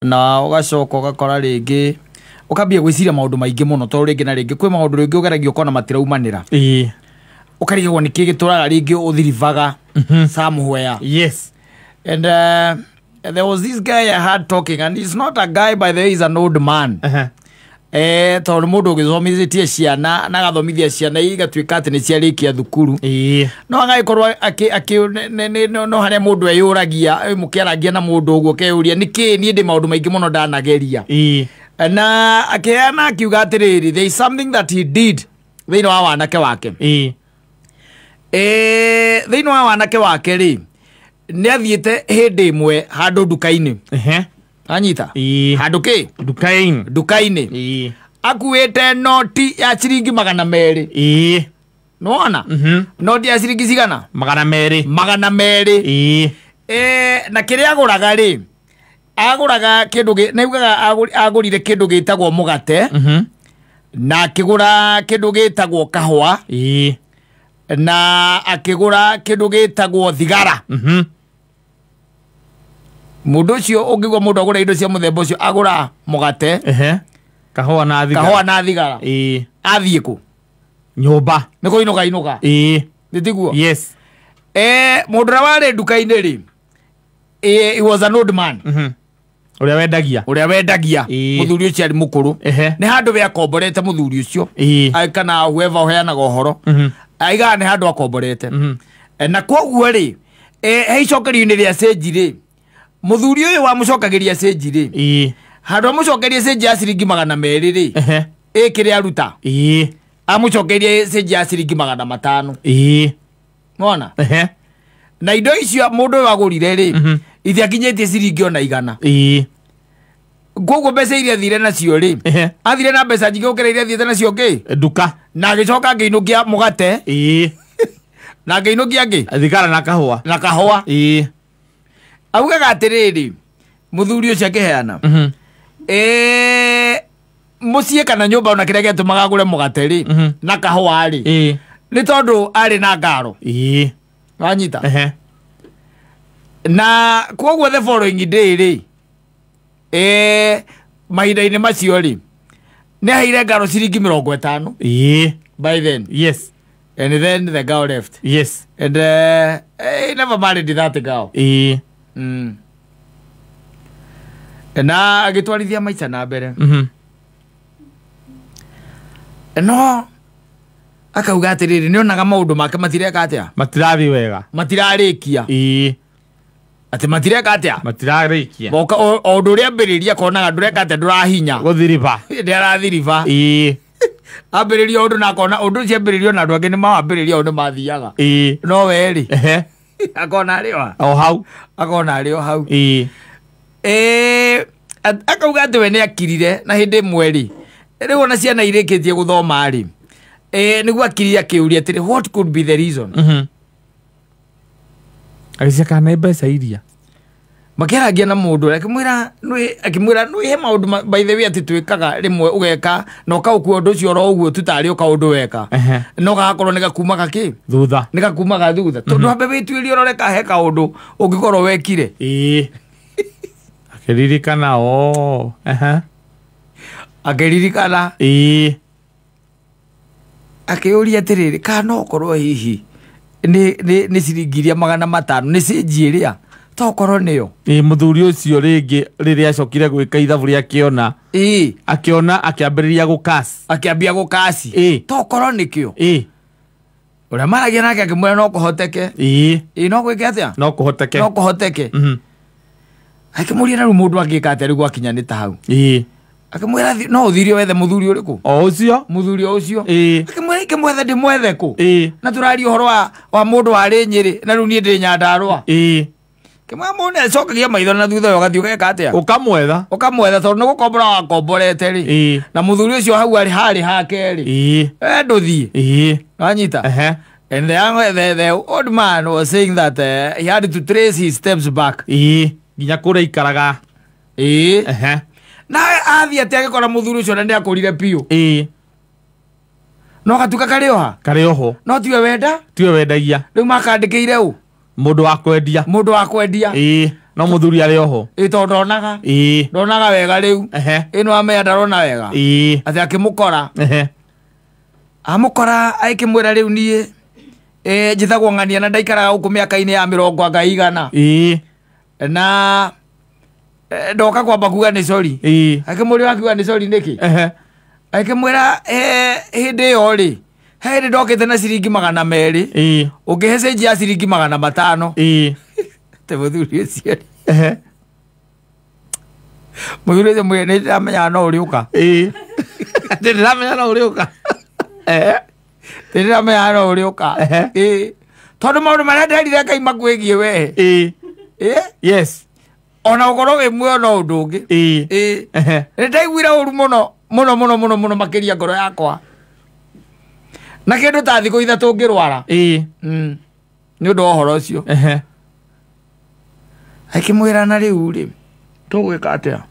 na ugacoka ugakora ringi ukambia gwiciria maundu maingi muno to ringi na ringi kwi maundu ringi ugeragio ukona matiraumanira ukarigwo niki gituraga ringi uthirivaga somewhere. Yes. And there was this guy I had talking, and he's not a guy, by the way, he's an old man. Tondu mundu ugithomithitie ciana na gathomithia ciana igatuika ati ni ciarikia thukuru no agaikorwo no haria mundu eyuragia mukiaragia na mundu uguo keuria niki ni ndi maundu maingi muno ndanageria na akiana akiuga atiriri, there is something that he did thiini wa wanake wake thiini wa wanake wake ri ni athiete hindi imwe handu nduka-ini anyita handu ki nduka-ini akuite noti ya ciringi 200 nona noti ya ciringi cigana 200 na kiria aguraga ri aguraga kindu naugaga agurire kindu gitagwo mugate na akigura kindu gitagwo kahwa na akigura kindu gitagwo thigara mundu cio ungigwa mundu agura indo cia muthemba ucio agura mugate kahwa na thigara athie ku nyumba niko inuka nditiguo. Yes. Mundu raware nduka-ini ri he was an old man uria wendagia muthuri ucio ari mukuru ni handu we akomborete muthuri ucio kana whoever heanaga uhoro aiga ni handu akomborete na koguo ri heicokerio-ini ria cenji ri muthuri uyu wa mucokagiria cenji ri handu amucokerie cenji ya ciringi 200 ri ikiri aruta amucokerie cenji ya ciringi 500 mona na indo icio mundu uyu agurire ri ithiakinyetie ciringi ona 100 koguo mbeca iria thire nacio ri athire na mbeca nyingi gukira iria thiete nacio ki nduka na agicoka ngiinukia mugate na ngiinukia ngi thigara na kahwa augaga atiriri muthuri ucio akiheana mucie kana nyumba ona kiria gitumaga agure mugate ri na kahwa ri ni tondu ari na ngaro wanyita na koguo the following day ri mahinda-ini macio ri ni haire ngaro ciringi 50 by then. Yes. And then the girl left. Yes. And he never married that girl. Na agitwarithia maica na mbere no akauga atiriri ni onaga maundu make matireka atia matirathi wega matirarikia ati matireka atia matirarikia boka o ndu ria mbiriria konaga ndureka atia ndurahinya guthiriva ndirathiriva ambiriria undu na kona undu cia mbiririo na andu angi ni mawambiriria undu mathiaga no weri akona ari o hau akauga ati we ni akirire na hindi mweri riu ona ciana irikitie guthoma ri niguo akirire akiuria atiri what could be the reason agicia kana mbeca iria makiaragia na mundu akimwira nui he maundu by the way ati twikaga rimwe ugeka no kaukua undu ucio ro uguo tutari uka undu weka no gakorwo ni gakuma gaki thutha ni gakuma ga thutha tondu ambe witwirie uroreka heka undu ungikorwo wekire akiririkana akiririkana akiuria atiriri kana okorwo hihi ni ciringi iria 500 ni cenji iria tokorwo niyo muthuri ucio ringi riria acokire gwika ithabu ria akiona akiambiriria gukasi tokorwo nikio uria maragia nake akimwira no kuhoteke no gwike atia no kuhoteke akimuria na mundu angika atia rigu akinya ni ta hau akimwira no uthirio wethe muthuri uriku muthuri ucio akimwira ikimwethe ndimwethe ku na turari uhoro wa mundu wari Nyeri na riu nie ndi Nyandarua kimwe mundu acokagia maitho na thutha ugathii ugeka atia ukamwetha tondu ni gukombora wakomborete ri na muthuri ucio hau ari hari hake ri nduthie wanyita and the old man was saying that he had to trace his steps back nginya kuria ikaraga na athii atia agikora muthuri ucio na ndiakurire piu no gatuka karioho no tiwe wendagia riu makandikire u mundu wa kwendia no muthuri ari oho ito ndonaga ndonaga wega riu ino amenya ndarona wega ati akimukora amukora aikimwira riu nie njithagwo ng'ania na ndaikaraga guku miaka-ini ya 100 na ndoka kwamba kuga ni sorry akimwira akiuga ni sorry niki akimwira hindi yo ri hindi ndokite na ciringi 200 ungihe cenjia ciringi 500 te muthuri ucio muthuri ucio mwene ndiramenya no uriuka ndiramenya no uriuka ndiramenya no uriuka tondu maundu maria nderire Ngai makwigie we yes ona ukorwo wi muoyo no undu ungi ndaiguire uru muno muno muno muno muno makiria ngoro yakwa na kindu ta thiku ithatu ngirwara ni undu wa uhoro ucio akimwira na riu ri tugwika atia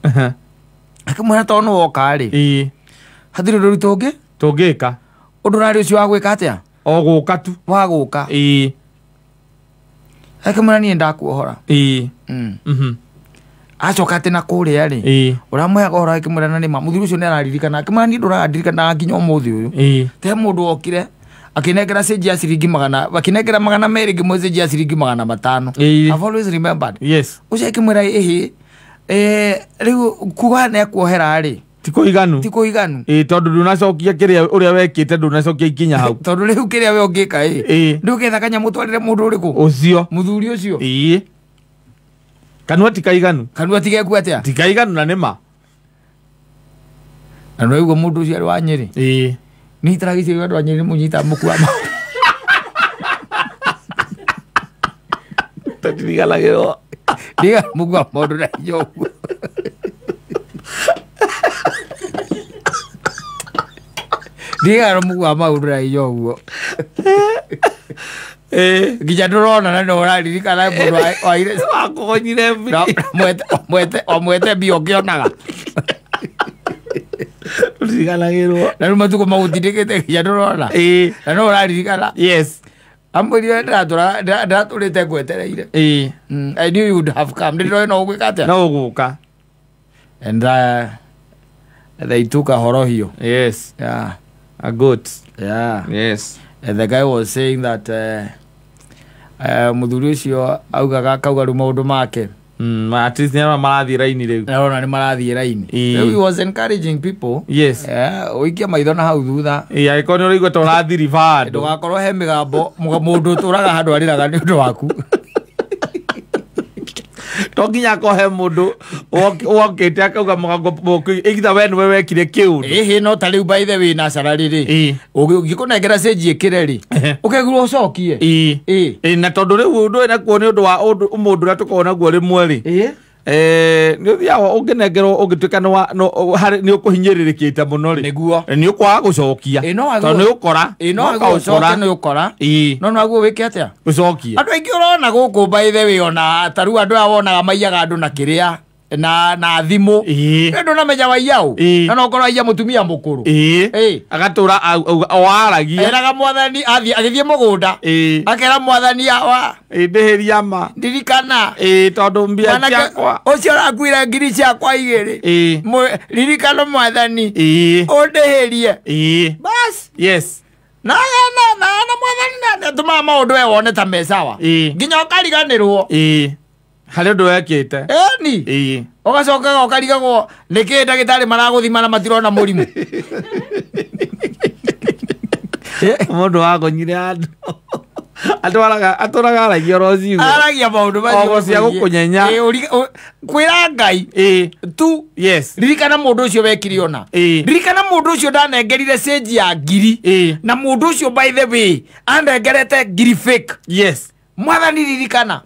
akimwira to no woka ri hathiri undu tungi tungika undu nari ucio wa gwika atia o guka tu wa guka akimwira ni ndakuohora acoka ati na kuria ri uramweaga hora akimwira na ni muthuri ucio ni araririkana akimwira ni nduraririkana nginya umuthi uyu te mundu okire akinengera cenjia ya ciringi 100 akinengera 200 ngimwe cenjia ya ciringi 500 I've always remembered yes ucio akimwira riu kuga ne kuohera ri tiko iganu tondu ndunacokia kiria uria wekite ndunacokia ikinya hau tondu riu kiria we ongika nduketha kanya mutwarire mundu uriku ucio muthuri ucio kanua tikaiganu kanua tigeku atia tikaiganu na nima na no ugo mundu ucio ari wa Nyeri ni tragisi wa wa Nyeri munyita mukwama tatigalagero diga mugwa modu na yo diga mugwa modu na yo gija ndurona na no raririkana mundu aire wakonyire mwete bio ngionaga riganagirwo na matuko magutindikite gija ndurona na no raririkana yes amwiri ndaturite gwetereire I knew you would have come ndiro no gwika atia no guka and they took a horohio yes yeah a goat yeah yes and the guy was saying that muthuri ucio augaga akauga ru maundu make at least nä marathie raini rä u nona nä marathie raini he was encouraging people yes uikia maitho na hau thutha agä korwo nä å raigua ta å rathiriba andå ndågakorwo he mä gambo må ndå å tå raga handå arä raga nä å ndå waku to nginya akohe må ndå wokä te akauga må gango igitha we nä we wekire kä å ndå no ta rä u by the way na cara rä rä å ngä kå nengera cenji ä kä re rä å kegurwo å cokie na tondå rä u å ndå nakuo nä å ndå wa må ndå å rä a tå korwo naguo rä mwe rä nä å thiaga å ngä nengerwo å ngä tuä ka nä å kå hinyä rä rä kä te må no rä nä å kwaga gå cokia tondå nä å kora nä å kora no naguo wä ke atä gå cokie andå aingä å rona gå kå by the way ona taru andå aya wonaga maiyaga andå na kä rä a na thimå ndå namenya waiyau na no korwo aiya må tumia må kå rå agatå ra waragia eraga mwathani agä thiä må gå nda akera mwathani ndä hä ria ma ndirikana tondå mbia ciakwa å cio rakuire ngiri ciakwa igä rä ririkana mwathani å ndä hä rie bas yes na mwathani natå maga maå ndå wone ta mecawa nginya å kariganä rwo harä å ndå wekä te ni å gacokaga å karigagwo nä kä ndagä tarä maragå thima na matirona må rimå må ndå wagonyire andå atå raga aragia oro ciugo aragia maå ndå macio cia gå kå nyenya kwä ra Ngai tu yes ririkana må ndå å cio wekire ona ririkana må ndå å cio ndanengerire cenji ya ngiri na må ndå å cio by the way anengerete ngiri fake yes mwathani ririkana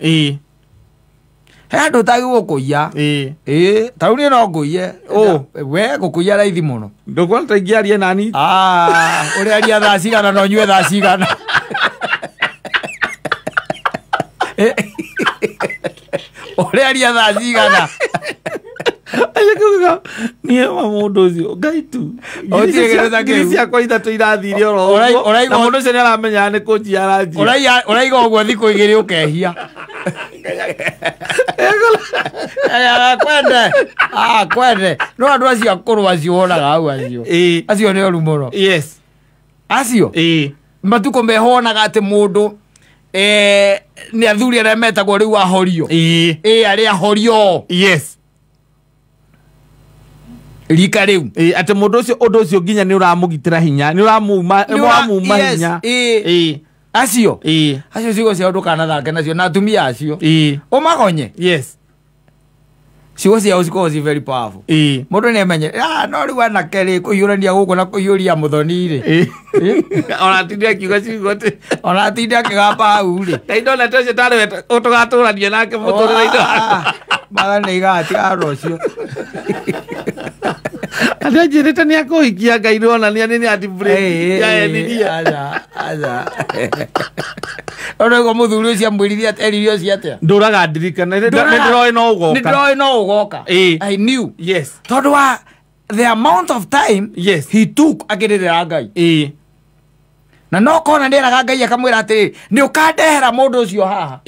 he andå tagä gå kå iya tarä u niä no ngå iye we gå kå iya raithi må no ndå kuona ta ingä arie nani å rä aria thaa cigana no nyue thaa cigana å rä aria thaa cigana niä wa må ndå å cio ngai tu ngiri ciakwa ithatå irathire oro na må ndå å cio nä aramenyaga nä kå njia aranjia å raiga å guo thikå igä rä å kehia kwende no andå acio akå rå acio wonaga hau acio nä oru må no acio matukå meho onaga atä må ndå nä athuri arä a metagwo rä u ahorio arä ahorio rika rä u atä må ndå å cio nginya nä å ramå gitä ra hinya nä å ramuma hinya acio ciugo ciao ndå kanathake nacio na atumia acio å magonye ciugo ciao cikorwo ci very powerful må ndå nä emenye no rä u anake rä kå hiå rania gå kå na kå hiå ria må thoni rä onatinde akiuga ciugo tä onatinde akä gamba hau rä ndonete å cio tarä we å tå gatå rania nake må tå rä ra-inä magana igatiga ro cio andå anjä rä te nä akå hikia ngai nä onania nä nä atiyaeniria ona go må thuri å cio amwä rithia eririo å cio atä ndå raga ndirikana nä ndä roä no å goka nä ndäroä no å goka I knew tondå wa the amount of time he took akä rä rä ra ngai na no kona nä eraga ngai akamwä ra atä rä nä å kandehera må ndå å cio haha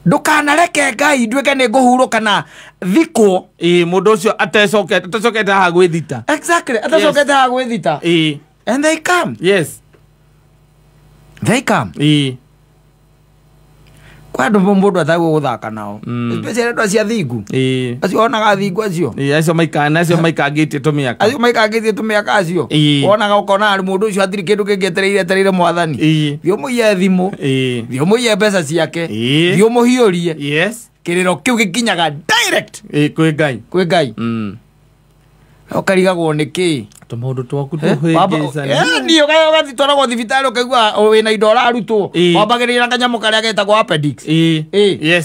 ndukanareke ngai nduike nä ngå hurå kana thikå må ndå å cio atecokete haha gwä thita atecokete haha gwä thita and they come kwa andå må ndå atagwo gå thaka nao especially andå acia thingu acio onaga thingu acio acio maikangä tie tå mä aka acio maikangä tie tå mä aka acio wonaga å kona må ndå å cio atirä kä ndå kä ngä etereire mwathani thiå må iye thimå thiå må iye mbeca ciake thiå må hiå rie kä rä ro kä u gä kinyaga kwä ngai å karigagwo nä kä tåmaå twaku niä gathi twaragwo thibitarä å kaigua wä na indo å rarutwo wambagä rä ra kanyamå karä a getagwo appendix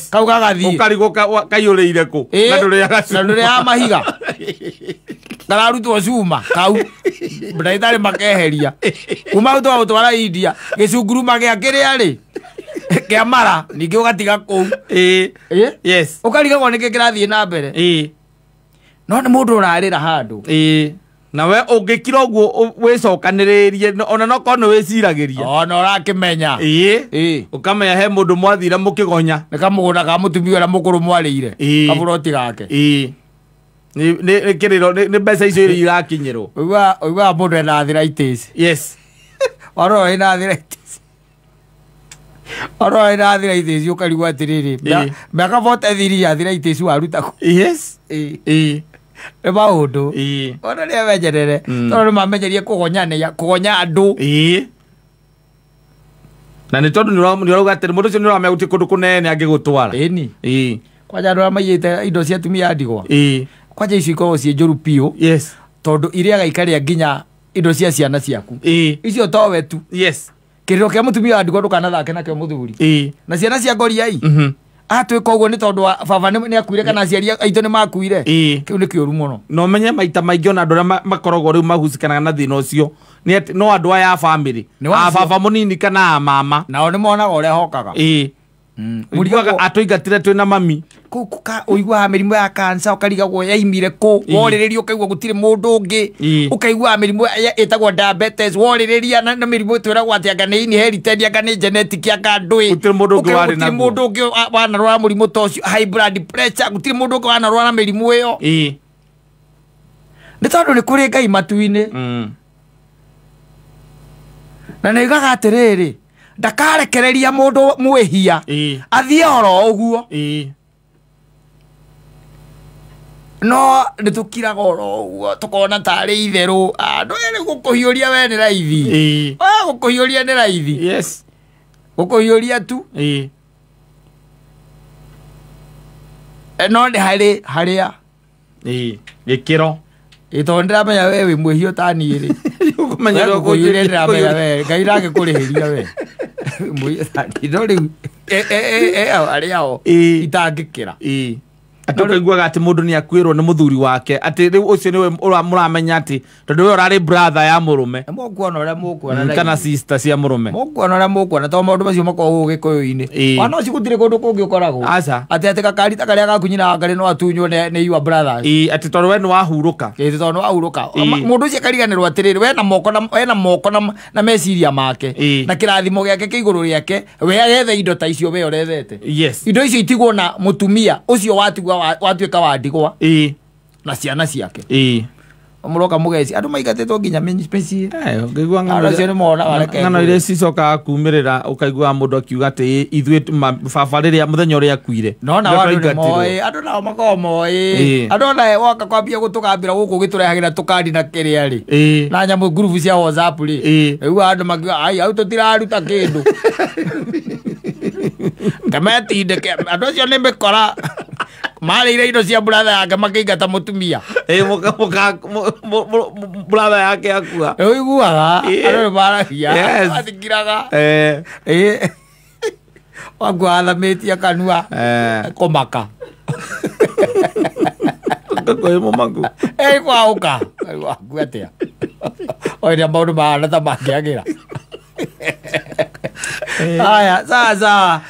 kau gagathie å karigwo kaiyå rä ire kå na ndå rä ya mahiga kararutwo cuma kau ndagĩtarĩ makeheria kuma hau twagå twara India gä cunguruma gä a kä rä a rä kä a mara ningä å gatiga kå u å karigagwo nä kä kä rathiä na mbere no nä må ndå å rarä ra handå na we å ngä kira å guo wä cokanä rä rie ona no korwo nä wä ciragä ria ona å rakä menya å kamenya he må ndå mwathire må kä gonya nä kamå gå nda ka må tumia å rä a må kå rå mwarä ire kabå roti gake nä kä rä ro nä mbeca icio irä irakinyä rwo å igua må ndå ena arthritis warora ena arthritis warora ena arthritis å karigwo atä rä rä mä aka 43 arthritis waruta kå nä maå ndå ona nä amenyerere tondå nä mamenyerie kå gonya andå na nä tondå nä rauga atä må ndå å cio nä ramenya gå kå ndå kå nene angä gå twara kwanja andå arä a maiyä te indo cia atumia ndigwa kwanja icio ikoragwo ciä njå ru piå tondå irĩaga ikarĩa nginya indo cia ciana ciaku icio towe tu kä rä ro kä a må tumia wa ndigwa ndå kanathake nakĩo må thuri na ciana cia ngoriai atwä ka å guo nä tondå baba nä akuire kana aciari aitå nä makuire kä u nä kä å ru må no no menye maita maingä ona andå arä a makoragwo rä u mahucikanaga na thä na å cio no andå aya a bamä rä baba må nini kana a mama nao nä monaga å rä a hokaga mũrigaga atå ingatire twä na mami å iguaga mä rimå ya kansa å karigagwo yaimire kå worä rä ria å kaigua gå tirä må ndå å ngä å kaiguaga mä rimå ä tagwo diabetes worä rä ria na mä rimå twä ragwo atä anga nä inherited anga nä genetic anga ndwä gũtirĩ mũndũ ũngĩ warĩ naguo må ndå å ngä wanarwara må rimå ta å cio high blood pressure gå tirä må ndå å ngä wanarwara mä rimå ä yo nä tondå nä kå rä ngai matu-inä na nä igaga atä rä rä ndakarekereria må ndå mwä hia athiä oro å guo no nä tå kiraga oro å guo tå kona tarä itherå andå erä gå kå hiå ria we nä raithi gå kå hiå ria nä raithi gå kå hiå ria tu no nä harä a gä kä ro tondå ndä ramenya we wä mwä hio taniä rä gå kå hiå ria ndä ramenya we ngai ragä kå rä hä ria we no rä u arä ao itangä kä ra atokaiguaga atä må ndå nä akuä rwo nä må thuri wake atä rä u å cio nä we må ramenya atä tondå we å rarä brother ya må rå me måkuona å rä a måkuona kana sister cia må rå me måkuona å rä a måkuona to maå ndå macio makoragwo gä kå yå-inä wana å ci gå tirä kå ndå kå ngä å koragwo atä atä gakarita karä a gakunyina ngarä no atunywo nä your brothers atä tondå we nä wahurå ka tondå nä wahurå ka må ndå å cio akariganä rwo atä rä rä wena moko na meciria make na kä rathimo gä ake kä igå rå rä ake we agethe indo ta icio we å rethete indo icio itigwo na må tumia å cio watuä ka wandigwa na ciana ciake må roka må geci andå maigatä two nginya ng'ano iria cicokaga kumä rä ra å kaiguaga må ndå akiuga atä ithuä baba rä rä a må thenya å rä a akuire nona andå nao makorwo moä andå ona woka kwambia gå tå gambä ra gå kå gä tå rehagä ra tå kandi na kä rä a rä na nyamå ngurubu cia WhatsApp rä rä u andå makiuga ai au tå tiraruta kä ndå ngametindäke andå acio nä mä kora marä ire indo cia brother yake makä ingata må tumia brother yake akua å iguaga andå nä maragia athikiraga wakua athamä tie kanua kå maka kwaå ka waku atä a oiria maå ndå mahana ta mangä agä ra aya sawa